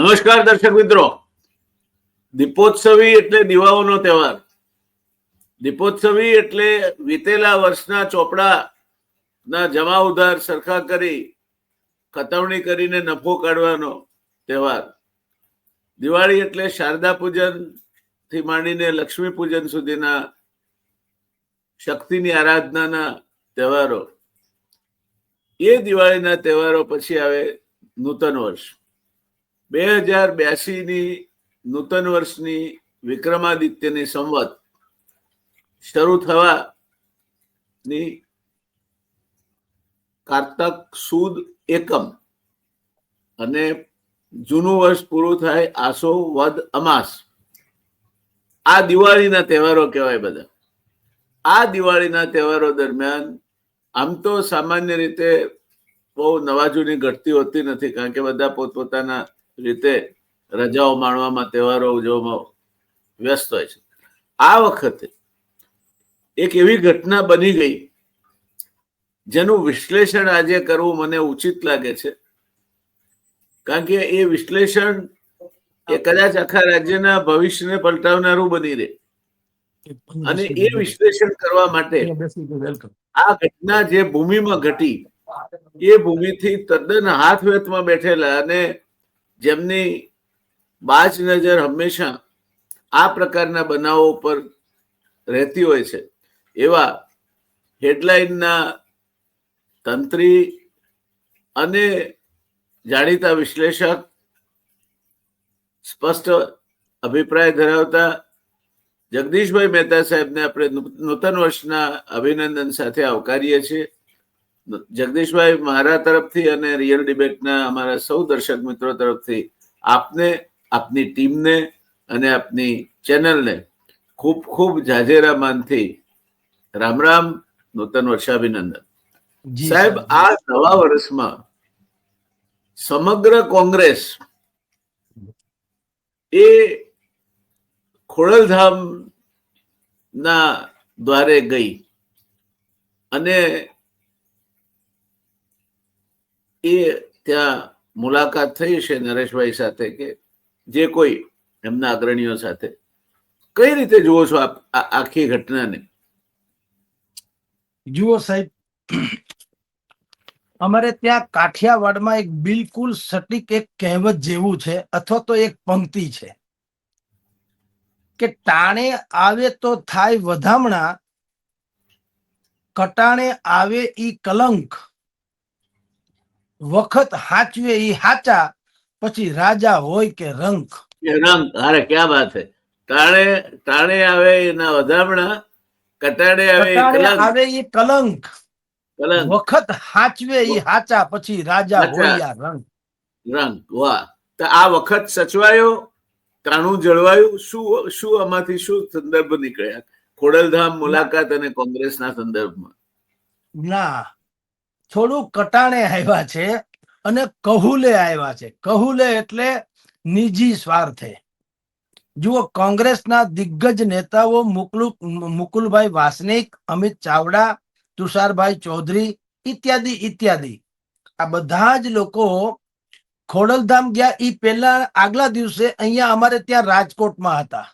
નમસ્કાર દર્શક મિત્રો. દીપોત્સવી એટલે દીવાઓનો તહેવાર. દીપોત્સવી એટલે વીતેલા વર્ષના ચોપડાના જમા ઉધાર સરખા કરી ખતવણી કરીને નફો કાઢવાનો તહેવાર. દિવાળી એટલે શારદા પૂજન થી માંડીને લક્ષ્મી પૂજન સુધીના શક્તિની આરાધનાના તહેવારો. એ દિવાળીના તહેવારો પછી આવે નૂતન વર્ષ. 2082ની નૂતન વર્ષની વિક્રમાદિત્યની સંવત શરૂ થવાની કારતક સુદ એકમ અને જૂનું વર્ષ પૂરું થાય આસો વદ અમાસ. આ દિવાળીના તહેવારો કહેવાય બધા. આ દિવાળીના તહેવારો દરમિયાન આમ તો સામાન્ય રીતે બહુ નવાજૂની ઘટતી હોતી નથી, કારણ કે બધા પોતપોતાના રીતે રજાઓ માણવામાં, તહેવારો ઉજવવામાં વ્યસ્ત હોય છે. આ વખતે એક એવી ઘટના બની ગઈ જેનું વિશ્લેષણ આજે કરવું મને ઉચિત લાગે છે, કારણ કે એ વિશ્લેષણ એ કદાચ આખા રાજ્યના ભવિષ્યને પલટાવનારું બની રહે. અને એ વિશ્લેષણ કરવા માટે આ ઘટના જે ભૂમિમાં ઘટી, એ ભૂમિથી તદ્દન હાથ વેતમાં બેઠેલા અને જેમની બાજ નજર હંમેશા આ પ્રકારના બનાવો ઉપર રહેતી હોય છે, એવા હેડલાઇનના તંત્રી અને જાણીતા વિશ્લેષક, સ્પષ્ટ અભિપ્રાય ધરાવતા જગદીશભાઈ મહેતા સાહેબને આપણે નૂતન વર્ષના અભિનંદન સાથે આવકારીએ છીએ. જગદીશભાઈ, મારા તરફથી અને રિયલ ડિબેટના અમારા સૌ દર્શક મિત્રો તરફથી આપને, આપની ટીમને અને આપની ચેનલને ખૂબ ખૂબ જાજેરા માનથી રામ રામ, નૂતન વર્ષાભિનંદન. સાહેબ, આ નવા વર્ષમાં સમગ્ર કોંગ્રેસ એ ખોડલધામ ના દ્વારે ગઈ અને એ ત્યાં મુલાકાત થઈ છે નરેશભાઈ સાથે કે જે કોઈ એમના અગ્રણીઓ સાથે. કઈ રીતે જુઓ છો આપ આખી ઘટનાને? જુઓ સાહેબ, અમારે ત્યાં કાઠિયાવાડમાં એક બિલકુલ સટીક એક કહેવત જેવું છે, અથવા તો એક પંક્તિ છે કે ટાણે આવે તો થાય વધામણા, કટાણે આવે ઈ કલંક, વખત હાચવે ઈ હાચા, પછી રાજા હોય કે રંક. રંગ, અરે ક્યાં વાત છે. ટાણે આવે એના વધામણા, કટાણે આવે ઈ કલંક, વખત હાચવે ઈ હાચા, પછી રાજા હોય યા રંગ. રંગ, વાહ. તો આ વખત સચવાયો, ટાણું જળવાયું. શું આમાંથી શું સંદર્ભ નીકળ્યા ખોડલધામ મુલાકાત અને કોંગ્રેસના સંદર્ભમાં? ના, થોડું કટાણે આવ્યા છે અને કહુલે આવ્યા છે. કહુલે એટલે નિજી સ્વાર્થે. જુઓ, કોંગ્રેસના દિગ્ગજ નેતાઓ મુકુલભાઈ વાસનિક, અમિત ચાવડા, તુષારભાઈ ચૌધરી ઇત્યાદિ ઇત્યાદિ, આ બધા જ લોકો ખોડલધામ ગયા. ઈ પહેલા આગલા દિવસે અહીંયા અમારે ત્યાં રાજકોટમાં હતા.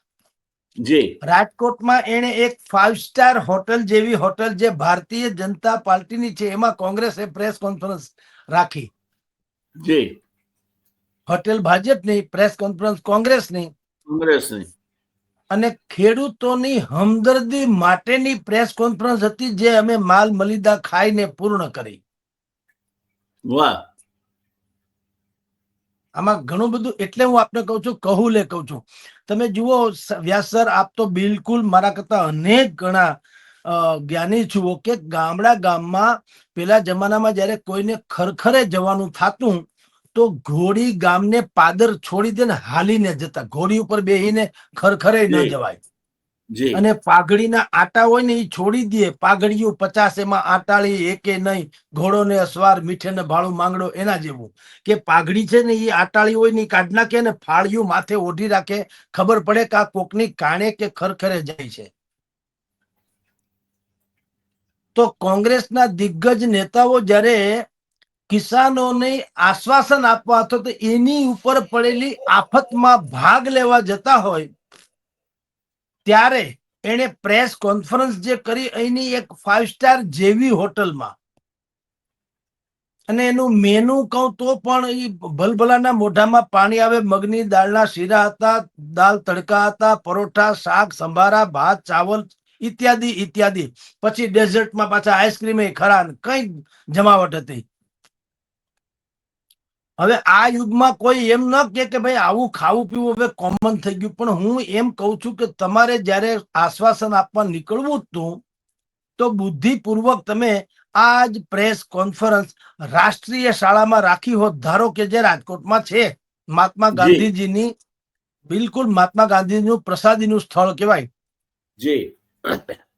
જી, રાજકોટમાં એને એક 5 સ્ટાર હોટલ જેવી હોટલ જે ભારતીય જનતા પાર્ટીની છે, એમાં કોંગ્રેસે પ્રેસ કોન્ફરન્સ રાખી. જી, હોટેલ ભાજપની, પ્રેસ કોન્ફરન્સ કોંગ્રેસની. અને ખેડૂતોની હમદર્દી માટેની પ્રેસ કોન્ફરન્સ હતી, જે અમે માલ મલિદા ખાઈને પૂર્ણ કરી. વાહ. આમાં ઘણું બધું, એટલે હું આપને કહું છું, કહુલે કહું છું. તમે જુઓ વ્યાસ સર, આપ તો બિલકુલ મારા કરતા અનેક ગણા જ્ઞાની છો કે ગામમાં પેલા જમાનામાં જયારે કોઈને ખરખરે જવાનું થતું તો ઘોડી ગામને પાદર છોડી દે ને હાલીને જતા. ઘોડી ઉપર બેહીને ખરખરે ન જવાય. અને પાઘડીના આટા હોય ને એ છોડી દે. પાઘડીયું 50 એમાં આટાળી એકે નહીં, ઘોડો ને અસવાર, મીઠે ને ભાળું માંગડો, એના જેવું કે પાઘડી છે ને એ આટાળી હોય ને કાઢ નાખે ને ફાળિયું માથે ઓઢી રાખે. ખબર પડે કે આ કોકની કાણે કે ખરખરે જાય છે. તો કોંગ્રેસના દિગ્ગજ નેતાઓ જ્યારે કિસાનોને આશ્વાસન આપવા અથવા તો એની ઉપર પડેલી આફતમાં ભાગ લેવા જતા હોય ત્યારે એને પ્રેસ કોન્ફરન્સ જે કરી અહીંની એક 5 સ્ટાર જેવી હોટલમાં, અને એનું મેનુ કહું તો પણ એ ભલભલાના મોઢામાં પાણી આવે. મગની દાળના શીરા હતા, દાલ તડકા હતા, પરોઠા, શાક, સંભારા, ભાત, ચાવલ ઇત્યાદિ ઇત્યાદિ. પછી ડેઝર્ટમાં પાછા આઈસ્ક્રીમ ખરા, કઈ જમાવટ હતી. હવે આ યુગમાં કોઈ એમ ન કે ભાઈ આવું ખાવું પીવું હવે કોમન થઈ ગયું, પણ હું એમ કહું છું કે તમારે જ્યારે આશ્વાસન આપવા નીકળવું હતું તો બુદ્ધિપૂર્વક તમે આ જ પ્રેસ કોન્ફરન્સ રાષ્ટ્રીય શાળામાં રાખી હોત. ધારો કે જે રાજકોટમાં છે મહાત્મા જી ગાંધીજીની, બિલકુલ મહાત્મા ગાંધીજીનું પ્રસાદીનું સ્થળ કહેવાય, જી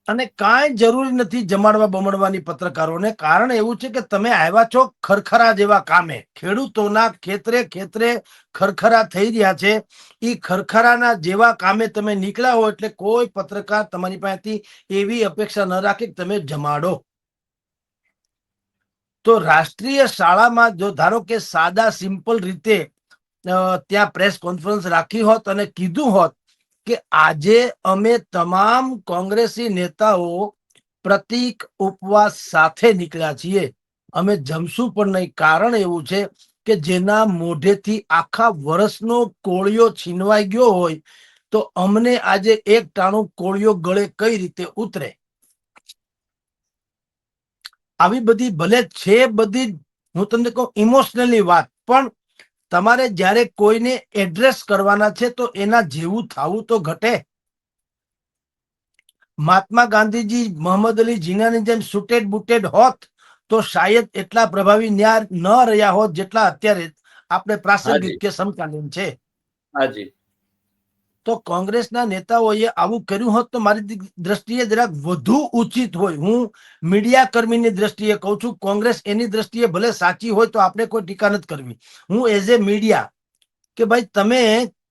અને કાંઈ જરૂરી નથી જમાડવા બમડવાની પત્રકારોને. કારણ એવું છે કે તમે આવ્યા છો ખરખરા જેવા કામે. ખેડૂતોના ખેતરે ખેતરે ખરખરા થઈ રહ્યા છે. એ ખરખરાના જેવા કામે તમે નીકળ્યા હો એટલે કોઈ પત્રકાર તમારી પાસેથી એવી અપેક્ષા ન રાખે કે તમે જમાડો. તો રાષ્ટ્રીય શાળામાં જો ધારો કે સાદા સિમ્પલ રીતે ત્યાં પ્રેસ કોન્ફરન્સ રાખી હોત અને કીધું હોત કે આજે અમે તમામ કોંગ્રેસી નેતાઓ પ્રતીક ઉપવાસ સાથે નીકળ્યા છીએ, અમે જમશું પણ નહીં. કારણ એવું છે કે જેના મોઢેથી આખા વર્ષનો કોળિયો છીનવાઈ ગયો હોય તો અમને આજે એક ટાણું કોળિયો ગળે કઈ રીતે ઉતરે. આવી બધી ભલે છે બધી, હું તમને કહું ઇમોશનલી વાત, પણ તમારે જ્યારે કોઈને એડ્રેસ કરવાના છે તો એના જેવું થવું તો ઘટે. મહાત્મા ગાંધીજી મોહમ્મદ અલી જીનાની જેમ સુટેડ બુટેડ હોત તો શાયદ એટલા પ્રભાવી ન્યાય ન રહ્યા હોત જેટલા અત્યારે આપણે પ્રાસંગિક હાજી કે સમકાલીન છે. હાજી તો કોંગ્રેસના નેતાઓએ આવું કર્યું હોત તો મારી દ્રષ્ટિએ જરાક વધુ ઉચિત હોય. હું મીડિયા કર્મીની દ્રષ્ટિએ કહું છું, કોંગ્રેસ એની દ્રષ્ટિએ ભલે સાચી હોય તો આપણે કોઈ ટીકા નથી કરવી. હું એઝ એ મીડિયા કે ભાઈ તમે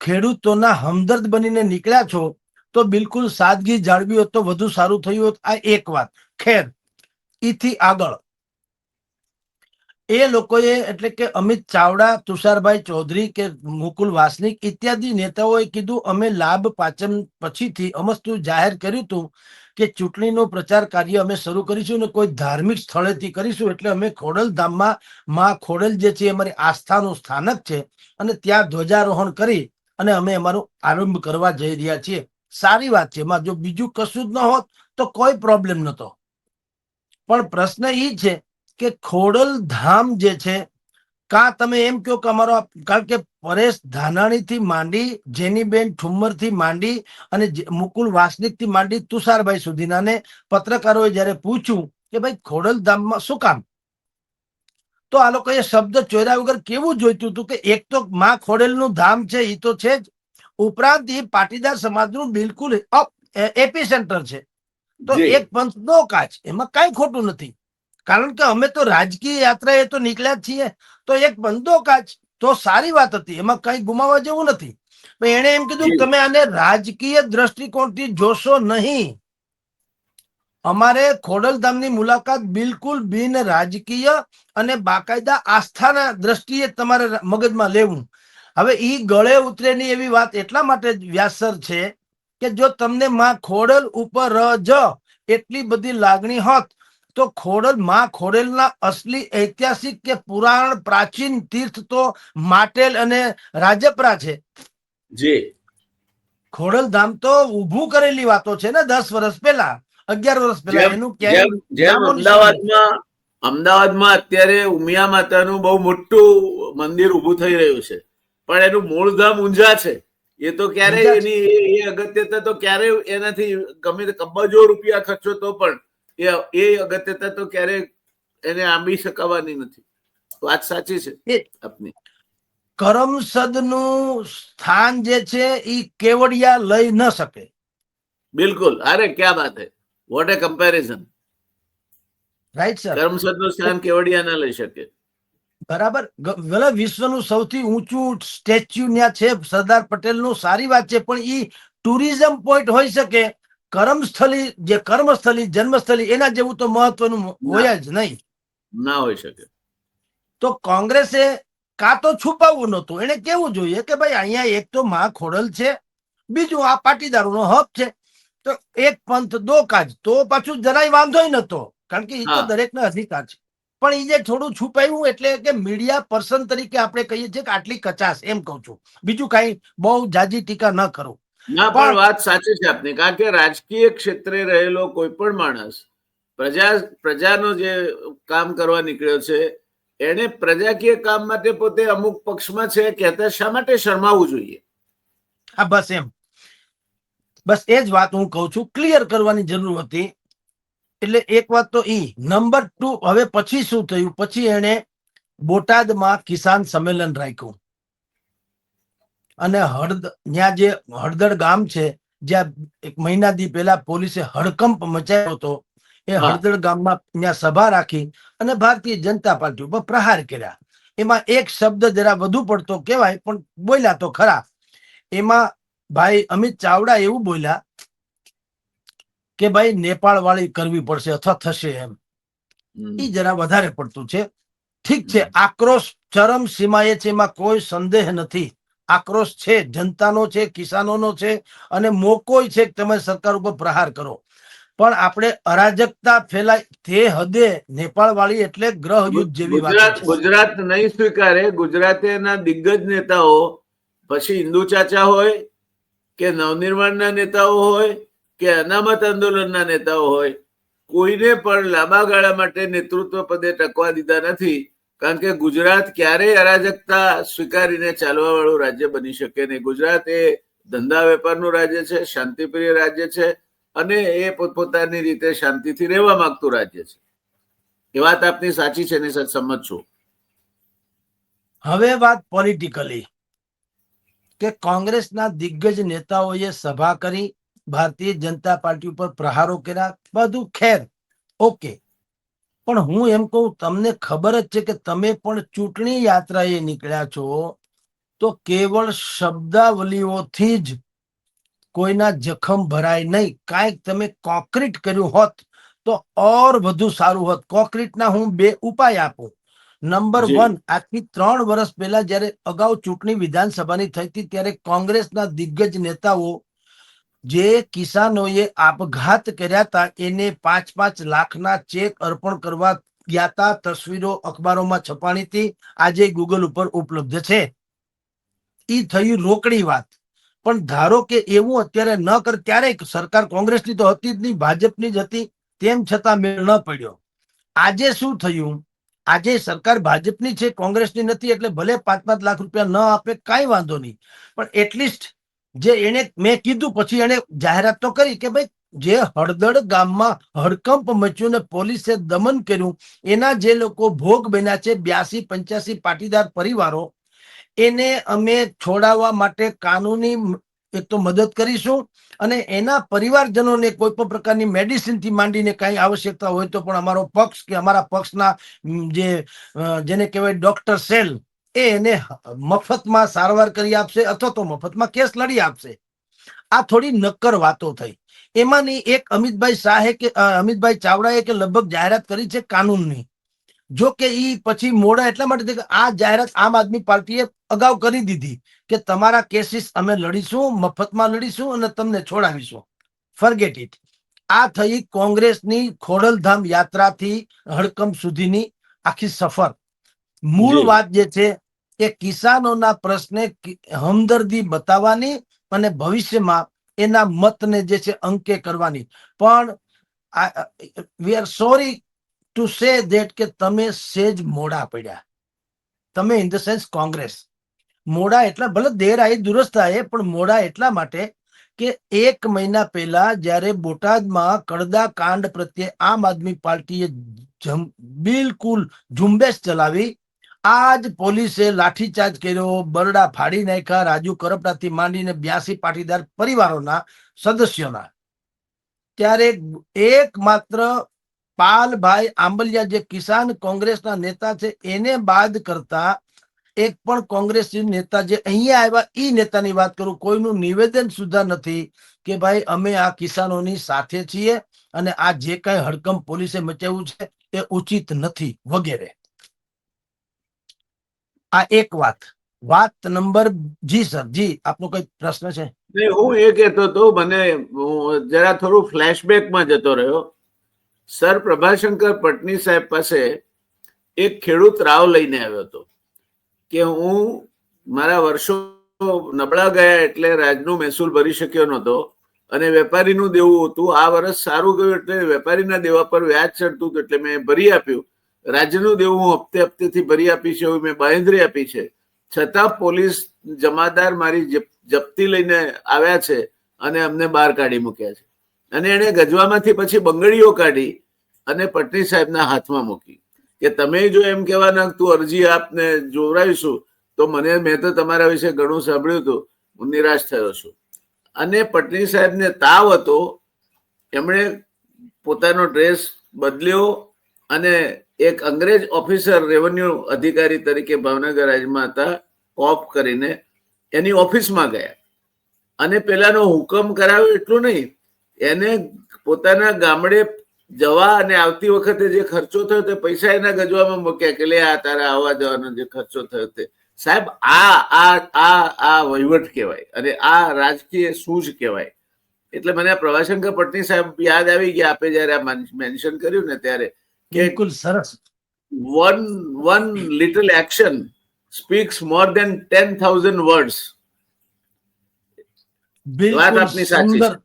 ખેડૂતોના હમદર્દ બનીને નીકળ્યા છો તો બિલકુલ સાદગી જાળવી હોત તો વધુ સારું થયું હોત. આ એક વાત. ખેર, ઈથી આગળ એ લોકોએ એટલે કે અમિત ચાવડા, તુષારભાઈ ચૌધરી કે મુકુલ વાસનિક ઇત્યાદિ નેતાઓએ કીધું અમે લાભ પાચન પછીથી અમસ્તું જાહેર કર્યું હતું કે ચૂંટણીનો પ્રચાર કાર્ય અમે શરૂ કરીશું અને કોઈ ધાર્મિક સ્થળેથી કરીશું. એટલે અમે ખોડલધામમાં માં ખોડલ જે છે અમારી આસ્થાનું સ્થાનક છે અને ત્યાં ધ્વજારોહણ કરી અને અમે અમારું આરંભ કરવા જઈ રહ્યા છીએ. સારી વાત છે, એમાં જો બીજું કશું જ ન હોત તો કોઈ પ્રોબ્લેમ નતો. પણ પ્રશ્ન એ છે કે ખોડલ ધામ જે છે, કાં તમે એમ કહો કે અમારો, કારણ કે પરેશ ધાનાણી થી માંડી, જેનીબેન ઠુમ્મર થી માંડી અને મુકુલ વાસનિક થી માંડી તુષારભાઈ સુધીના ને પત્રકારોએ જયારે પૂછ્યું કે ભાઈ ખોડલ ધામમાં શું કામ, તો આ લોકોએ શબ્દ ચોર્યા વગર કેવું જોઈતું હતું કે એક તો માં ખોડેલનું ધામ છે એ તો છે જ, ઉપરાંત એ પાટીદાર સમાજનું બિલકુલ એપી સેન્ટર છે. તો જી એક પંથનો કાજ, એમાં કઈ ખોટું નથી. કારણ કે અમે તો રાજકીય યાત્રાએ તો નીકળ્યા છીએ, તો એક પંથનો કાજ તો સારી વાત હતી, એમાં કઈ ગુમાવવા જેવું નથી. એને એમ કીધું જી તમે આને રાજકીય દ્રષ્ટિકોણથી જોશો નહીં. અમારે ખોડલધામની મુલાકાત બિલકુલ બિન રાજકીય અને બાકાયદા આસ્થાના દ્રષ્ટિએ તમારે મગજમાં લેવું. હવે ઈ ગળે ઉતરેની એવી વાત એટલા માટે વ્યાસર છે કે જો તમને માં ખોડલ ઉપર જ એટલી બધી લાગણી હોત તો ખોડલ માં ખોડલના અસલી ઐતિહાસિક કે પુરાણ પ્રાચીન તીર્થ તો માટેલ અને રાજપરા છે. જી ખોડલધામ તો ઊભું કરેલી વાતો છે ને 10 વર્ષ પહેલા, 11 વર્ષ પહેલા. જેમ એનું જેમ ક્યાંય જેમ નામો નિશાન નથી. અમદાવાદમાં અત્યારે ઉમિયા માતાનું બહુ મોટું મંદિર ઊભું થઈ રહ્યું છે, પણ એનું મૂળ ધામ ઊંઝા છે. એ તો ક્યારેય ઊંઝા છે. એની એ અગત્યતા તો ક્યારેય એનાથી ગમે તે કબજો રૂપિયા ખર્ચો તો પણ એ અગત્યતા તો ક્યારેય એને આંબી શકાવાની નથી. વાત સાચી છે એ આપની. કરમસદનું સ્થાન જે છે એ કેવડિયા લઈ ન શકે. બિલકુલ, અરે ક્યાં બાત હે, what a comparison. Right sir. Karamsad નું સ્થાન કેવડિયા ના લઈ શકે. બરાબર. ભલે વિશ્વનું સૌથી ઊંચું સ્ટેચ્યુ ત્યાં છે સરદાર પટેલનું, સારી વાત છે, પણ ઈ ટુરિઝમ પોઈન્ટ હોઈ શકે. કર્મસ્થલી, જે કર્મસ્થલી જન્મસ્થલી એના જેવું તો મહત્વનું હોય જ નહીં. ના હોઈ શકે. તો કોંગ્રેસે કાં તો છુપાવવું નહોતું, એને કેવું જોઈએ કે ભાઈ અહીંયા એક તો માં ખોડલ છે, બીજું આ પાટીદારોનો હક છે, તો એક પંથ દો કાજ, તો પાછું જરાય વાંધોય નતો, કારણ કે એ તો હા દરેકનો અધિકાર છે. પણ એ જે થોડું છુપાયું એટલે કે મીડિયા પર્સન તરીકે આપણે કહીએ છીએ કે આટલી કચાશ, એમ કહું છું, બીજું કઈ બહુ જાજી ટીકા ન કરું. ના, પણ પણ વાત સાચી છે આપની, કારણ કે રાજકીય ક્ષેત્રે રહેલો કોઈ પણ માણસ પ્રજાનો જે કામ કરવા નીકળ્યો છે, એને પ્રજાકીય કામ માટે પોતે અમુક પક્ષમાં છે કહેતા શા માટે શરમાવવું જોઈએ? હા, બસ એમ, બસ એ જ વાત હું કહું છું, ક્લિયર કરવાની જરૂર હતી. એટલે એક વાત તો ઈ. નંબર 2, હવે પછી શું થયું? પછી એને બોટાદમાં કિસાન સંમેલન રાખ્યું અને ત્યાં જે હળદળ ગામ છે, જ્યાં 1 મહિનાથી પહેલા પોલીસે હડકંપ મચાવ્યો હતો, એ હા હળદળ ગામમાં ત્યાં સભા રાખી અને ભારતીય જનતા પાર્ટી ઉપર પ્રહાર કર્યા. એમાં એક શબ્દ જરા વધુ પડતો કહેવાય, પણ બોલ્યા તો ખરા. એમાં ભાઈ અમિત ચાવડા એવું બોલ્યા કે ભાઈ નેપાળ વાળી કરવી પડશે અથવા થશે એમ. હમ, એ જરા વધારે પડતું છે. ઠીક છે, હમ. આક્રોશ ચરમ સીમાએ છે, એમાં કોઈ સંદેહ નથી. આક્રોશ છે, જનતાનો છે, કિસાનોનો છે, અને મોકોય છે કે તમે સરકાર ઉપર પ્રહાર કરો. પણ આપણે અરાજકતા ફેલાય તે હદે નેપાળ વાળી એટલે ગ્રહ યુદ્ધ જેવી વાતો છે. ગુજરાત નહીં સ્વીકારે. ગુજરાતના દિગ્ગજ નેતાઓ, પછી હિન્દુ ચાચા હોય કે નવનિર્માણના નેતાઓ હોય કે અનામત આંદોલનના નેતાઓ હોય, કોઈને પણ લાંબા ગાળા માટે નેતૃત્વ પદે ટકવા દીધા નથી. કારણ કે ગુજરાત ક્યારેય અરાજકતા સ્વીકારીને ચાલવા વાળું રાજ્ય બની શકે નહીં. ગુજરાત એ ધંધા વેપારનું રાજ્ય છે, શાંતિપ્રિય રાજ્ય છે, અને એ પોતપોતાની રીતે શાંતિથી રહેવા માંગતું રાજ્ય છે. એ વાત આપની સાચી છે, એની સાથે સંમત છું. હવે વાત પોલિટિકલી, કે કોંગ્રેસના દિગ્ગજ નેતાઓએ સભા કરી, ભારતીય જનતા પાર્ટી ઉપર પ્રહારો કર્યા, બધું ખેર, ઓકે. પણ હું એમ કહું, તમને ખબર જ છે કે તમે પણ ચૂંટણી યાત્રાએ નીકળ્યા છો, તો કેવળ શબ્દાવલીઓથી જ કોઈના જખમ ભરાય નહીં. કાંઈક તમે કોન્ક્રીટ કર્યું હોત તો ઓર વધુ સારું હોત. કોન્ક્રીટના હું 2 ઉપાય આપું. નંબર જી 1, આજથી 3 વર્ષ પહેલા જયારે અગાઉ ચૂંટણી વિધાનસભાની થઈ હતી, ત્યારે કોંગ્રેસના દિગ્ગજ નેતાઓ જે કિસાનોએ આપઘાત કર્યા હતા, એને 5-5 લાખના ચેક અર્પણ કરવા ગયા હતા. તસવીરો અખબારોમાં છપાણી હતી, આજે ગૂગલ ઉપર ઉપલબ્ધ છે. ઈ થયું રોકડી વાત. પણ ધારો કે એવું અત્યારે ન કરે, ત્યારે સરકાર કોંગ્રેસની તો હતી જ નહીં, ભાજપની જ હતી, તેમ છતાં મેળ ન પડ્યો. આજે શું થયું? આજે સરકાર ભાજપની છે, કોંગ્રેસની નથી, એટલે ભલે 5-5 લાખ રૂપિયા ન આપે, કાંઈ વાંધો નહીં, પણ એટલીસ્ટ જે એને મેં કીધું, પછી એને જાહેરાત તો કરી કે ભાઈ જે હળદળ ગામમાં હડકંપ મચ્યું ને પોલીસે દમન કર્યું, એના જે લોકો ભોગ બન્યા છે, 82-85 પાટીદાર પરિવારો, એને અમે છોડાવવા માટે કાનૂની એક તો મદદ કરીશું, અને એના પરિવારજનોને કોઈ પણ પ્રકારની મેડિસિન થી માંડીને કઈ આવશ્યકતા હોય તો પણ અમારો પક્ષ કે અમારા પક્ષના જેને કહેવાય ડોક્ટર સેલ, એ એને મફતમાં સારવાર કરી આપશે અથવા તો મફતમાં કેસ લડી આપશે. આ થોડી નક્કર વાતો થઈ. એમાંની એક અમિતભાઈ શાહે કે અમિતભાઈ ચાવડાએ કે લગભગ જાહેરાત કરી છે કાનૂનની. જો કે ઈ પછી મોડા એટલા માટે કે આ જાહેરાત આમ આદમી પાર્ટીએ અગાઉ કરી દીધી કે તમારા કેસીસ અમે લડીશું, મફતમાં લડીશું અને તમને છોડાવીશું. Forget it. આ થઈ કોંગ્રેસની ખોડલધામ યાત્રાથી હડકંપ સુધીની આખી સફર. મૂળ જી વાત જે છે એ કિસાનોના પ્રશ્ને હમદર્દી બતાવવાની અને ભવિષ્યમાં એના મતને જે છે અંકે કરવાની. પણ we are sorry to say that કે તમે સેજ મોડા પડ્યા. તમે ઇન ધ સેન્સ કોંગ્રેસ મોડા એટલા, ભલે દેર આઈ દુરસ્ત આયે, પણ મોડા એટલા માટે કે 1 મહિના પહેલા જ્યારે બોટાદમાં કડદા કાંડ પ્રત્યે આમ આદમી પાર્ટીએ બિલકુલ ઝુંબેશ ચલાવી, આજ પોલીસે લાઠીચાર્જ કર્યો, બરડા ફાડી નાખ્યા, રાજુ કરપડાથી માંડીને 82 પાટીદાર પરિવારોના સદસ્યોના. ત્યારે એકમાત્ર પાલભાઈ આંબલિયા જે કિસાન કોંગ્રેસના નેતા છે, એને બાદ કરતા એક પણ કોંગ્રેસી નેતા જે અહીંયા આવ્યા, ઈ નેતાની વાત કરું, કોઈનું નિવેદન સુધા નથી કે ભાઈ અમે આ કિસાનોની સાથે છીએ અને આ જે કઈ હડકંપ પોલીસે મચાવ્યું છે એ ઉચિત નથી વગેરે. આ એક વાત નંબર જી સર, જી આપનો કોઈ પ્રશ્ન છે? નહીં, હું એ કહેતો હતો, મને હું જરા થોડું ફ્લેશબેકમાં જતો રહ્યો. સર પ્રભાશંકર પટની સાહેબ પાસે એક ખેડૂત રાવ લઈને આવ્યો હતો કે હું મારા વર્ષો નબળા ગયા એટલે રાજનું મહેસૂલ ભરી શક્યો નહોતો અને વેપારીનું દેવું હતું. આ વર્ષ સારું ગયું એટલે વેપારીના દેવા પર વ્યાજ ચડતું હતું એટલે મેં ભરી આપ્યું. રાજ્યનું દેવું હું હપ્તે હપ્તેથી ભરી આપી છે એવું મેં બાંહેધરી આપી છે. છતાં પોલીસ જમાદાર મારી જપ્તી લઈને આવ્યા છે અને અમને બહાર કાઢી મૂક્યા છે. અને એને ગજવામાંથી પછી બંગડીઓ કાઢી અને પટની સાહેબના હાથમાં મૂકી કે તમે જો એમ કહેવાના તું અરજી આપને જોવરાવીશું તો મેં તો તમારા વિશે ઘણું સાંભળ્યું હતું, હું નિરાશ થયો છું. અને પટની સાહેબને તાવ હતો, એમણે પોતાનો ડ્રેસ બદલ્યો અને એક અંગ્રેજ ઓફિસર રેવન્યુ અધિકારી તરીકે ભાવનગર રાજ્યમાં હતા, ઓફ કરીને એની ઓફિસમાં ગયા અને પેલાનો હુકમ કરાવ્યો એટલું નહીં, એને પોતાના ગામડે જવા અને આવતી વખતે જે ખર્ચો થયો તે પૈસા એના ગજવામાં મૂક્યા કે લે આ તારા આવવા જવાનો જે ખર્ચો થયો તે. સાહેબ આ વહીવટ કહેવાય અને આ રાજકીય સૂઝ કહેવાય. એટલે મને આ પ્રભાશંકર પટની સાહેબ યાદ આવી ગયા આપે જયારે આ મેન્શન કર્યું ને ત્યારે. બિલકુલ સરસ. one little action speaks more than 10,000 words. બિલકુલ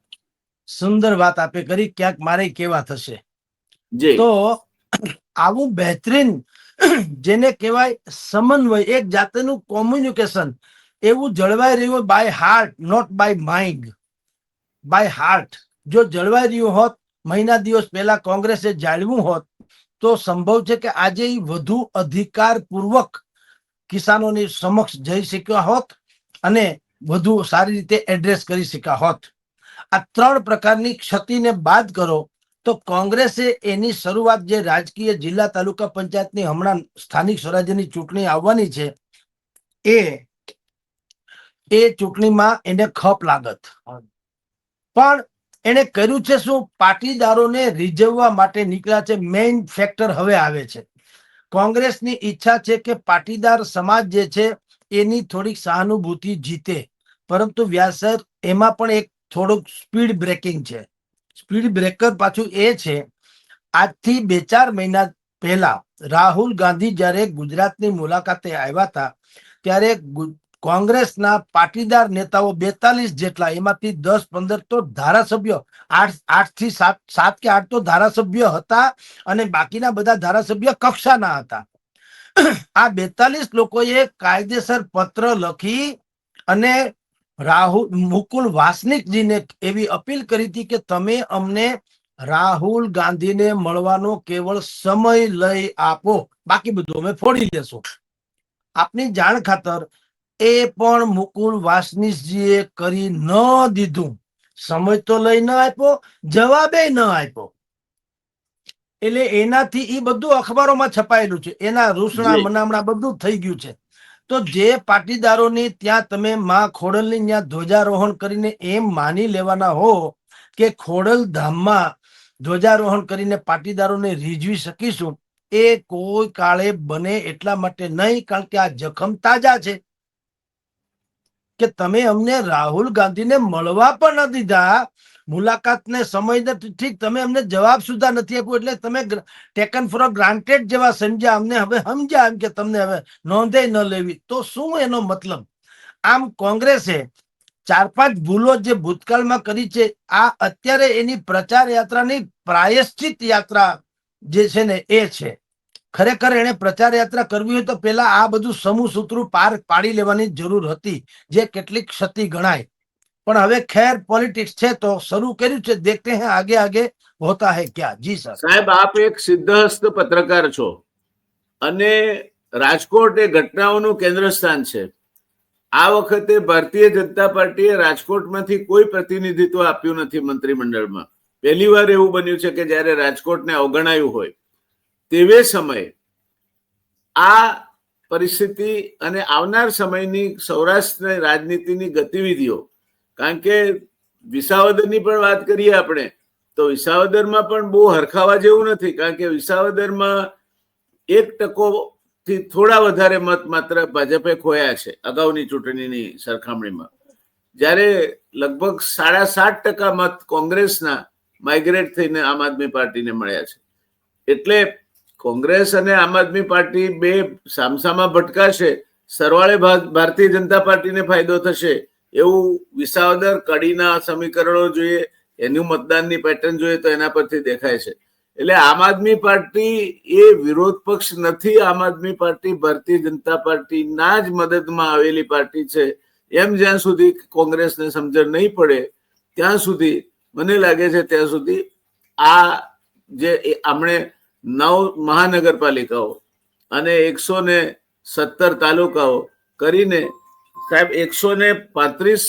સુંદર વાત આપે કરી, ક્યાંક મારે કેવા થશે. તો આવું બહેતરીન જેને કહેવાય સમન્વય, એક જાતનું કોમ્યુનિકેશન એવું જળવાઈ રહ્યું by heart, not by mind, by heart. જો જળવાઈ રહ્યું હોત, મહિના દિવસ પહેલા કોંગ્રેસે જાળવ્યું હોત તો સંભવ છે કે આજે વધુ અધિકાર પૂર્વક કિસાનોની સમક્ષ જઈ શક્યા હોત અને વધુ સારી રીતે એડ્રેસ કરી શક્યા હોત. આ ત્રણ પ્રકારની ક્ષતિને બાદ કરો તો કોંગ્રેસે એની શરૂઆત જે રાજકીય જિલ્લા તાલુકા પંચાયતની હમણાં સ્થાનિક સ્વરાજ્યની ચૂંટણી આવવાની છે એ ચૂંટણીમાં એને ખપ લાગત. પણ એને કર્યું છે શું? પાટીદારોને રીઝવવા માટે નીકળ્યા છે. મેઇન ફેક્ટર હવે આવે છે. કોંગ્રેસની ઈચ્છા છે કે પાટીદાર સમાજ જે છે એની થોડીક સહાનુભૂતિ જીતે, પરંતુ વ્યાસર એમાં પણ એક થોડુંક સ્પીડ બ્રેકિંગ છે. સ્પીડ બ્રેકર પાછું એ છે, આજથી 2-4 મહિના પહેલા રાહુલ ગાંધી જ્યારે ગુજરાતની મુલાકાતે આવ્યા હતા ત્યારે કોંગ્રેસના પાટીદાર નેતાઓ 42 જેટલા, એમાંથી 10-15 તો ધારાસભ્ય, 7 કે 8 તો ધારાસભ્ય હતા અને બાકીના બધા ધારાસભ્ય કક્ષાના હતા. આ 42 લોકોએ કાયદેસર પત્ર લખી અને મુકુલ વાસનિકજીને એવી અપીલ કરી હતી કે તમે અમને રાહુલ ગાંધીને મળવાનો કેવળ સમય લઈ આપો, બાકી બધું અમે ફોડી લેશું. આપની જાણ ખાતર એ પણ મુકુલ વાસનિકજીએ કરી ન દીધું. સમય તો લઈ ન આપ્યો, જવાબે ન આપ્યો. એટલે એનાથી એ બધું અખબારોમાં છપાયેલું છે, એના રૂસણા મનામણા બધું થઈ ગયું છે. તો જે પાટીદારોની ત્યાં તમે માં ખોડલની ત્યાં ધ્વજારોહણ કરીને એમ માની લેવાના હો કે ખોડલ ધામમાં ધ્વજારોહણ કરીને પાટીદારોને રીઝવી શકીશું, એ કોઈ કાળે બને એટલા માટે નહીં, કારણ કે આ જખમ તાજા છે કે તમે અમને રાહુલ ગાંધીને મળવા પણ ન દીધા, મુલાકાતને સમય ઠીક, તમે અમને જવાબ સુધા નથી આપ્યો, એટલે તમે ટેકન ફોર ગ્રાન્ટેડ જેવા સમજ્યા અમને. હવે સમજ્યા એમ કે તમને હવે નોંધે ન લેવી, તો શું એનો મતલબ? આમ કોંગ્રેસે 4-5 ભૂલો જે ભૂતકાળમાં કરી છે, આ અત્યારે એની પ્રચાર યાત્રાની પ્રાયશ્ચિત યાત્રા જે છે ને એ છે. ખરેખર એને પ્રચાર યાત્રા કરવી હોય તો પેલા આ બધું સમૂહ સૂત્રું પાર પાડી લેવાની જરૂર હતી, જે કેટલીક ક્ષતિ ગણાય. પણ હવે ખેર પોલિટિક્સ છે તો શરૂ કર્યું છે, દેખતે હૈ આગે આગે હોતા હૈ ક્યા. જી સર. સાહેબ, આપ એક સિદ્ધહસ્ત પત્રકાર છો અને રાજકોટ એ ઘટનાઓનું કેન્દ્ર સ્થાન છે. આ વખતે ભારતીય જનતા પાર્ટીએ રાજકોટમાંથી કોઈ પ્રતિનિધિત્વ આપ્યું નથી મંત્રીમંડળમાં. પહેલી વાર એવું બન્યું છે કે જ્યારે રાજકોટને અવગણાયું હોય. તેવે સમયે આ પરિસ્થિતિ અને આવનાર સમયની સૌરાષ્ટ્રની રાજનીતિની ગતિવિધિઓ, કારણ કે વિસાવદરની પણ વાત કરીએ આપણે તો વિસાવદરમાં પણ બહુ હરખાવા જેવું નથી, કારણ કે વિસાવદરમાં 1% થી થોડા વધારે મત માત્ર ભાજપે ખોયા છે અગાઉની ચૂંટણીની સરખામણીમાં, જ્યારે લગભગ 7.5% મત કોંગ્રેસના માઇગ્રેટ થઈને આમ આદમી પાર્ટીને મળ્યા છે. એટલે કોંગ્રેસ અને આમ આદમી પાર્ટી બે સામસામા ભટકાશે, સરવાળે ભારતીય જનતા પાર્ટીને ફાયદો થશે એવું વિસાવદર કડીના સમીકરણો જોઈએ, એનું મતદાનની પેટર્ન જોઈએ તો એના પરથી દેખાય છે. એટલે આમ આદમી પાર્ટી એ વિરોધ પક્ષ નથી. આમ આદમી પાર્ટી ભારતીય જનતા પાર્ટીના જ મદદમાં આવેલી પાર્ટી છે. એમ જ્યાં સુધી કોંગ્રેસને સમજણ નહીં પડે ત્યાં સુધી મને લાગે છે ત્યાં સુધી આ જે આપણે 9 મહાનગરપાલિકાઓ અને 117 તાલુકાઓ કરીને સાહેબ 135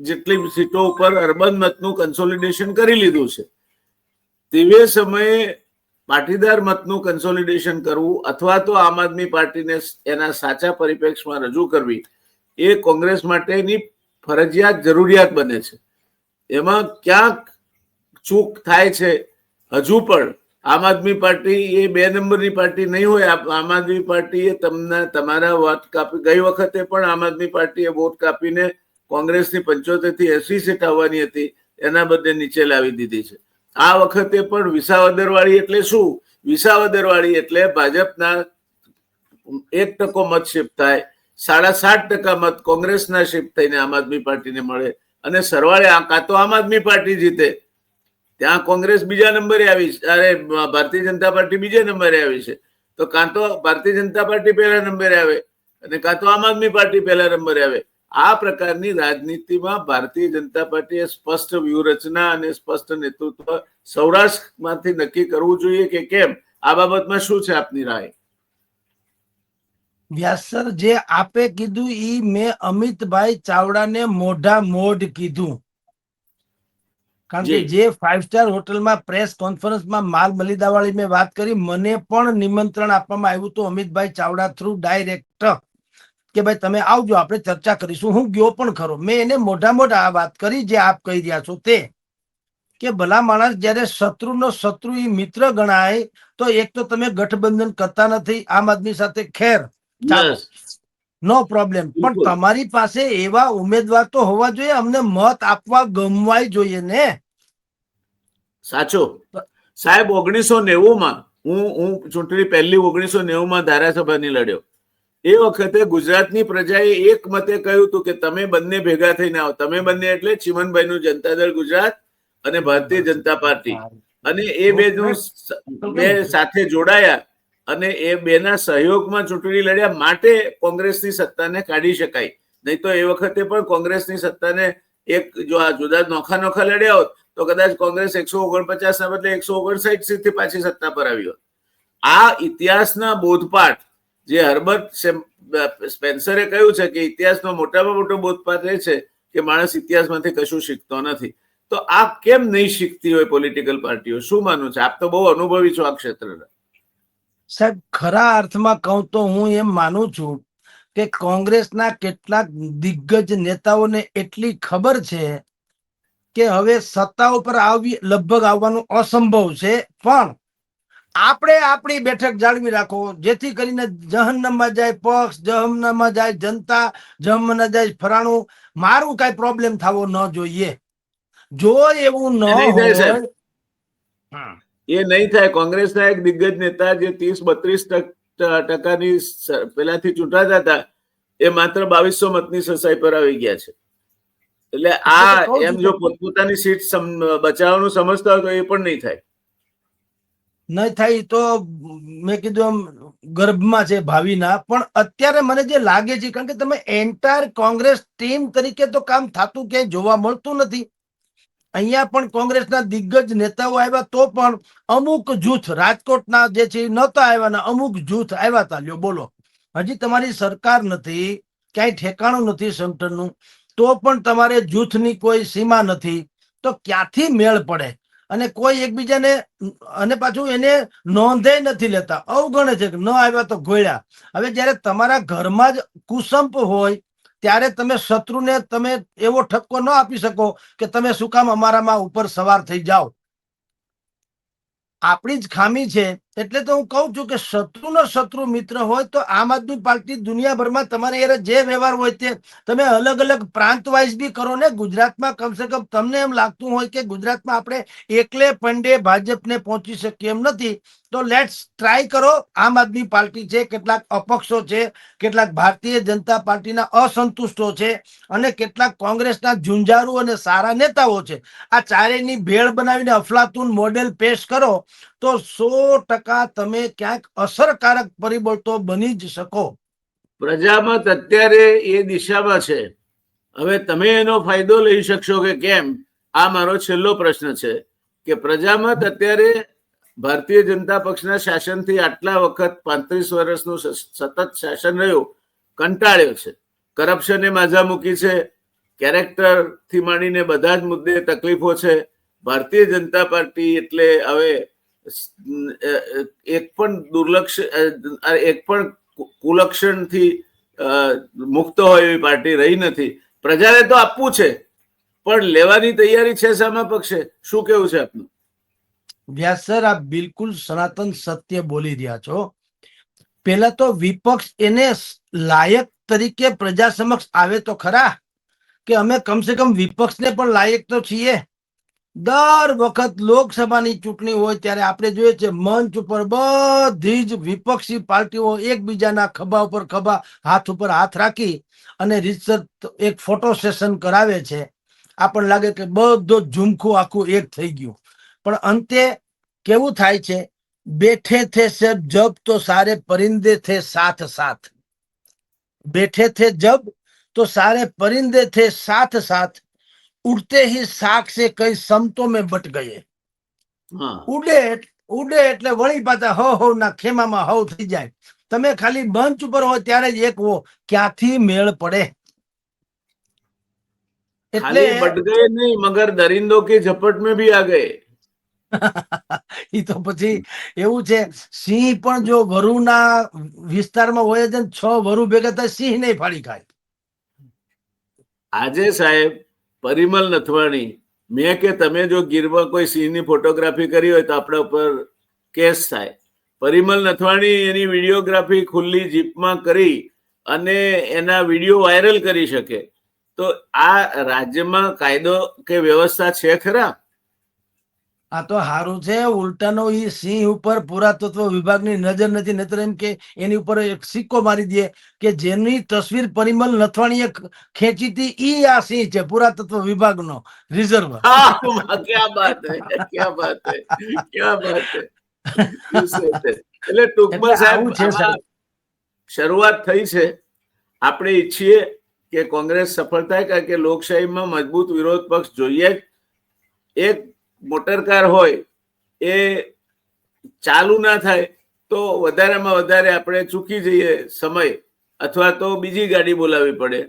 જેટલી સીટો ઉપર અર્બન મતનું કન્સોલિડેશન કરી લીધું છે. તે સમયે પાટીદાર મતનું કન્સોલિડેશન કરવું અથવા તો આમ આદમી પાર્ટીને એના સાચા પરિપ્રેક્ષમાં રજૂ કરવી એ કોંગ્રેસ માટેની ફરજિયાત જરૂરિયાત બને છે. એમાં ક્યાંક ચૂક થાય છે. હજુ પણ આમ આદમી પાર્ટી એ 2 નંબરની પાર્ટી નહીં હોય. આમ આદમી પાર્ટીએ તમારા વોટ કાપી, ગઈ વખતે પણ આમ આદમી પાર્ટીએ વોટ કાપીને કોંગ્રેસની 75 થી 80 સીટ આવવાની હતી, એના બદલે નીચે લાવી દીધી છે. આ વખતે પણ વિસાવદરવાળી એટલે શું? વિસાવદરવાળી એટલે ભાજપના 1% મત શિફ્ટ થાય, 7.5% મત કોંગ્રેસના શિફ્ટ થઈને આમ આદમી પાર્ટીને મળે અને સરવાળે કાં તો આમ આદમી પાર્ટી જીતે, ત્યાં કોંગ્રેસ બીજા નંબરે આવી છે, અરે ભારતીય જનતા પાર્ટી બીજા નંબરે આવી છે, તો કાં તો ભારતીય જનતા પાર્ટી પહેલા નંબરે આવે અને કાં તો આમ આદમી પાર્ટી પહેલા નંબરે આવે. આ પ્રકારની રાજનીતિમાં ભારતીય જનતા પાર્ટીએ સ્પષ્ટ વ્યૂહરચના અને સ્પષ્ટ નેતૃત્વ સૌરાષ્ટ્રમાંથી નક્કી કરવું જોઈએ કે કેમ? આ બાબતમાં શું છે આપની રાય? વ્યાસ સર, જે આપે કીધું ઈ મેં અમિતભાઈ ચાવડાને મોઢા મોઢ કીધું. કારણ કે જે 5 સ્ટાર હોટલમાં પ્રેસ કોન્ફરન્સમાં માલ મલિદાવાળી મેં વાત કરી, મને પણ નિમંત્રણ આપવામાં આવ્યું હતું અમિતભાઈ ચાવડા થ્રુ ડાયરેક્ટ કે ભાઈ તમે આવજો, આપણે ચર્ચા કરીશું. હું ગયો પણ ખરો. મેં એને મોઢા મોઢ આ વાત કરી જે આપ કહી રહ્યા છો તે, કે ભલા માણસ જયારે શત્રુનો શત્રુ ઈ મિત્ર ગણાય તો એક તો તમે ગઠબંધન કરતા નથી આમ આદમી સાથે, ખેર ચાલો નો પ્રોબ્લેમ, પણ તમારી પાસે એવા ઉમેદવાર તો હોવા જોઈએ, અમને મત આપવા ગમવાય જોઈએ ને. સાચો સાહેબ. 1990માં હું ચૂંટણી પહેલી 1990માં ધારાસભાની લડ્યો. એ વખતે ગુજરાતની પ્રજાએ એક મતે કહ્યું હતું કે તમે બંને ભેગા થઈને આવો. તમે બંને એટલે ચીમનભાઈનું જનતા દળ ગુજરાત અને ભારતીય જનતા પાર્ટી, અને એ બે સાથે જોડાયા અને એ બેના સહયોગમાં ચૂંટણી લડ્યા માટે કોંગ્રેસની સત્તાને કાઢી શકાય. નહીં તો એ વખતે પણ કોંગ્રેસની સત્તાને જો આ જુદા નોખા લડ્યા હોત તો કદાચ કોંગ્રેસ 149 ના બદલે 159 સીટથી પાછી સત્તા પર આવી હોત. આ ઇતિહાસના બોધપાઠ જે હર્બર્ટ સ્પેન્સરે કહ્યું છે કે ઇતિહાસનો મોટામાં મોટો બોધપાઠ એ છે કે માણસ ઇતિહાસમાંથી કશું શીખતો નથી. તો આ કેમ નહીં શીખતી હોય પોલિટિકલ પાર્ટીઓ? શું માનવું છે? આપ તો બહુ અનુભવી છો આ ક્ષેત્રના. સાહેબ, ખરા અર્થમાં કહું તો હું એમ માનું છું કે કોંગ્રેસના કેટલાક દિગ્ગજ નેતાઓને એટલી ખબર છે કે હવે સત્તા ઉપર લગભગ આવવાનું અસંભવ છે, પણ આપણે આપણી બેઠક જાળવી રાખો જેથી કરીને જહન્નમમાં જાય પક્ષ, જહન્નમમાં જાય જનતા, જહન્નમમાં જાય ફરાણું, મારું કઈ પ્રોબ્લેમ થવો ન જોઈએ. જો એવું ન હોય, એ નહીં થાય. કોંગ્રેસના એક દિગ્ગજ નેતા જે 30-32% પેલાથી ચૂંટાતા હતા એ માત્ર 2200 મતની સસાઈ પર આવી ગયા છે. એટલે આ એમ જો પોતપોતાની સીટ બચાવવાનું સમજતા હોય તો એ પણ નહીં થાય. નહીં થાય તો મેં કીધું એમ ગર્ભમાં છે ભાવિના. પણ અત્યારે મને જે લાગે છે, કારણ કે તમે એન્ટાયર કોંગ્રેસ ટીમ તરીકે તો કામ થતું ક્યાંય જોવા મળતું નથી. અહીંયા પણ કોંગ્રેસના દિગ્ગજ નેતાઓ આવ્યા તો પણ અમુક જૂથ રાજકોટના જે છે નહોતા આવ્યા ને અમુક જૂથ આવ્યા હતા. લ્યો બોલો, હજી તમારી સરકાર નથી, ક્યાંય ઠેકાણું નથી સંગઠનનું, તો પણ તમારે જૂથની કોઈ સીમા નથી, તો ક્યાંથી મેળ પડે? અને કોઈ એકબીજાને, અને પાછું એને નોંધે નથી લેતા, અવગણે છે કે ન આવ્યા તો ગોળ્યા. હવે જયારે તમારા ઘરમાં જ કુસંપ હોય ત્યારે તમે શત્રુને તમે એવો ઠપકો ન આપી શકો કે તમે શું કામ અમારામાં ઉપર સવાર થઈ જાઓ. આપણી જ ખામી છે એટલે તો હું કહું છું કે શત્રુનો શત્રુ મિત્ર હોય તો આમ આદમી પાર્ટી દુનિયાભરમાં તમારે યાર જે વ્યવહાર હોય તે તમે અલગ અલગ પ્રાંત વાઇઝ બી કરો ને. ગુજરાતમાં કમસે કમ તમને એમ લાગતું હોય કે ગુજરાતમાં આપણે એકલે પંડે ભાજપને પહોંચી શકીએ એમ નથી, તો લેટ્સ ટ્રાય કરો. આમ આદમી પાર્ટી છે, કેટલાક અપક્ષો છે, કેટલાક ભારતીય જનતા પાર્ટીના અસંતુષ્ટો છે અને કેટલાક કોંગ્રેસના ઝુંઝારુ અને સારા નેતાઓ છે. આ ચારેયની ભેળ બનાવીને અફલાતુન મોડેલ પેશ કરો તો 100% તમે ક્યાંક અસરકારક પરિબળ તો બની જ શકો. પ્રજામત અત્યારે એ દિશામાં છે. હવે તમે એનો ફાયદો લઈ શકશો કે કેમ, આ મારો છેલ્લો પ્રશ્ન છે કે પ્રજામત અત્યારે ભારતીય જનતા પક્ષના શાસનથી આટલા વખત 35 વર્ષનું સતત શાસન રહ્યું, કંટાળ્યો છે. કરપ્શને માઝા મૂકી છે, કેરેક્ટર થી માંડીને બધા જ મુદ્દે તકલીફો છે. ભારતીય જનતા પાર્ટી એટલે હવે એક પણ દુર્લક્ષ, એક પણ કુલક્ષણથી મુક્ત હોય એવી પાર્ટી રહી નથી. પ્રજાને તો આપવું છે પણ લેવાની તૈયારી છે સામા પક્ષે. શું કેવું છે આપનું? વ્યાસ સર, આપ બિલકુલ સનાતન સત્ય બોલી રહ્યા છો. પેલા તો વિપક્ષ એને લાયક તરીકે પ્રજા સમક્ષ આવે તો ખરા કે અમે કમસે કમ વિપક્ષને પણ લાયક તો છીએ. દર વખત લોકસભાની ચૂંટણી હોય ત્યારે આપણે જોઈએ છે મંચ ઉપર બધી જ વિપક્ષી પાર્ટીઓ એકબીજાના ખભા ઉપર ખભા, હાથ ઉપર હાથ રાખી અને રીતસર એક ફોટો સેશન કરાવે છે. આપણને લાગે કે બધો ઝુમખું આખું એક થઈ ગયું, પણ અંતે કેવું થાય છે? બેઠે થે સબ જબ તો સારે પરિંદે થે સાથ સાથ. बैठे थे जब तो सारे परिंदे थे साथ साथ, उड़ते ही साख से कई समतों में बट गए. ઉડે એટલે વળી પાછા હો ના ખેમામાં હવ થઈ જાય. તમે ખાલી મંચ ઉપર હોય ત્યારે જ એક હો, ક્યાંથી મેળ પડે? એટલે બટ ગયે નહીં મગર દરિંદો કે ઝપટ में भी आ गए. એ તો પછી એવું છે, સિંહ પણ જો વરુના વિસ્તારમાં હોય છે, 6 વરુ ભેગા થાય સિંહ નહીં ફાડી ખાય. આજે સાહેબ પરિમલ નથવાણી, મેં કે તમે જો ગીરમાં કોઈ સિંહની ફોટોગ્રાફી કરી હોય તો આપણા ઉપર કેસ થાય. પરિમલ નથવાણી એની વિડીયોગ્રાફી ખુલ્લી જીપમાં કરી અને એના વિડીયો વાયરલ કરી શકે, તો આ રાજ્યમાં કાયદો કે વ્યવસ્થા છે ખરા? આ તો સારું છે. ઉલટાનો ઈ સિંહ ઉપર પુરાતત્વ વિભાગની નજર નથી, નહીતર એમ કે એની ઉપર એક સિક્કો મારી દે કે જેની તસવીર પરિમલ નથવાણીએ ખેંચી હતી ઈ આ સિંહ છે, પુરાતત્વ વિભાગનો રિઝર્વ. ક્યાં બાત હે, ક્યાં બાત હે, ક્યાં બાત હે. એટલે ટૂંકમાં સાહેબ આમાં શરૂઆત થઈ છે. આપણે ઈચ્છીએ કે કોંગ્રેસ સફળ થાય, કારણ કે લોકશાહીમાં મજબૂત વિરોધ પક્ષ જોઈએ જ. એક મોટરકાર હોય એ ચાલુ ના થાય તો વધારેમાં વધારે આપણે ચૂકી જઈએ સમય, અથવા તો બીજી ગાડી બોલાવવી પડે.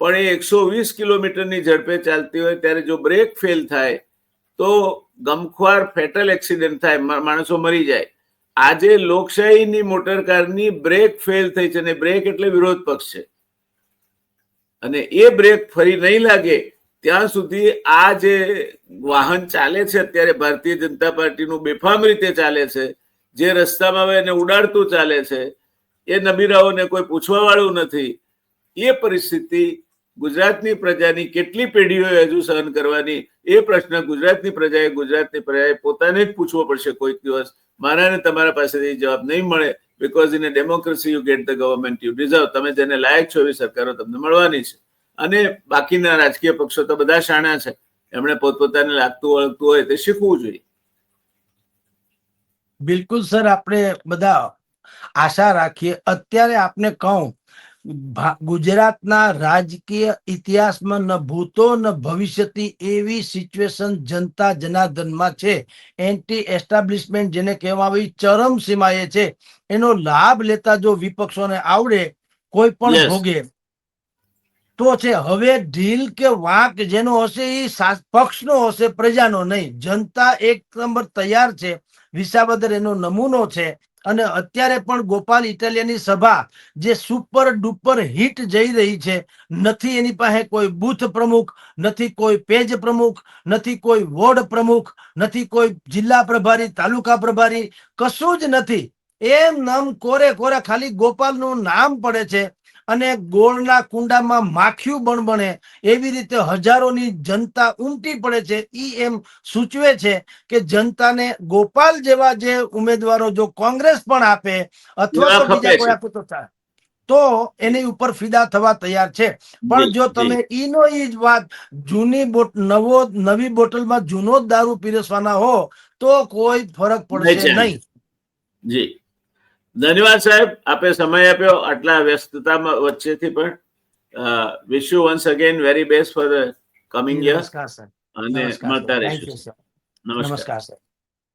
પણ એ 120 કિલોમીટરની ઝડપે ચાલતી હોય ત્યારે જો બ્રેક ફેલ થાય તો ગમખ્વાર ફેટલ એક્સિડન્ટ થાય, માણસો મરી જાય. આજે લોકશાહીની મોટરકારની બ્રેક ફેલ થઈ છે, અને બ્રેક એટલે વિરોધ પક્ષ છે, અને એ બ્રેક ફરી નહીં લાગે ત્યાં સુધી આ જે વાહન ચાલે છે અત્યારે ભારતીય જનતા પાર્ટીનું બેફામ રીતે ચાલે છે, જે રસ્તામાં આવે એને ઉડાડતું ચાલે છે, એ નબીરાઓને કોઈ પૂછવા વાળું નથી. એ પરિસ્થિતિ ગુજરાતની પ્રજાની કેટલી પેઢીઓએ હજુ સહન કરવાની, એ પ્રશ્ન ગુજરાતની પ્રજાએ પોતાને જ પૂછવો પડશે કોઈક દિવસ. મારા ને તમારા પાસેથી જવાબ નહીં મળે. Because in a democracy you get the government you deserve. તમે જેને લાયક છો એવી સરકારો તમને મળવાની છે. અને બાકીના રાજકીય પક્ષો તો બધા શાણા છે, એમણે પોતપોતાને લાગતું વળગતું હોય તે શીખવું જોઈએ. બિલકુલ સર, આપણે બધા આશા રાખીએ. અત્યારે આપને કહું, ગુજરાતના રાજકીય ઇતિહાસમાં ન ભૂતો ન ભવિષ્યથી એવી સિચ્યુએશન જનતા જનાર્દનમાં છે, એન્ટી એસ્ટાબ્લિશમેન્ટ જેને કહેવામાં ચરમ સીમાએ છે. એનો લાભ લેતા જો વિપક્ષોને આવડે કોઈ પણ ભોગે તો છે. હવે ઢીલ કે વાંક જેનો હશે એ પક્ષનો હશે, પ્રજાનો નહીં. જનતા એક નંબર તૈયાર છે. વિસાવદર એનો નમૂનો છે. અને અત્યારે પણ ગોપાલ ઇટાલિયાની સભા જે સુપર ડુપર હિટ જઈ રહી છે, નથી એની પાસે કોઈ બૂથ પ્રમુખ, નથી કોઈ પેજ પ્રમુખ, નથી કોઈ વોર્ડ પ્રમુખ, નથી કોઈ જિલ્લા પ્રભારી, તાલુકા પ્રભારી, કશું જ નથી. એમ નામ કોરે કોરા ખાલી ગોપાલનું નામ પડે છે અને ગોળના કુંડામાં માખિયું બણબણે એવી રીતે હજારોની જનતા ઉમટી પડે છે. ઈ એમ સૂચવે છે કે જનતાને ગોપાલ જેવા જે ઉમેદવારો જો કોંગ્રેસ પણ આપે અથવા તો બીજા કોઈ આપે તો થાય, તો એની ઉપર ફિદા થવા તૈયાર છે. પણ જો તમે ઈનો ઈ જ વાત નવી બોટલમાં જૂનો જ દારૂ પીરસવાના હો તો કોઈ ફરક પડશે નહીં. જી ધન્યવાદ સાહેબ, આપે સમય આપ્યો આટલા વ્યસ્તતામાં વચ્ચેથી પણ. Wish you once again very best for coming year. નમસ્કાર સર. અને મળતા રહીશું. નમસ્કાર સર.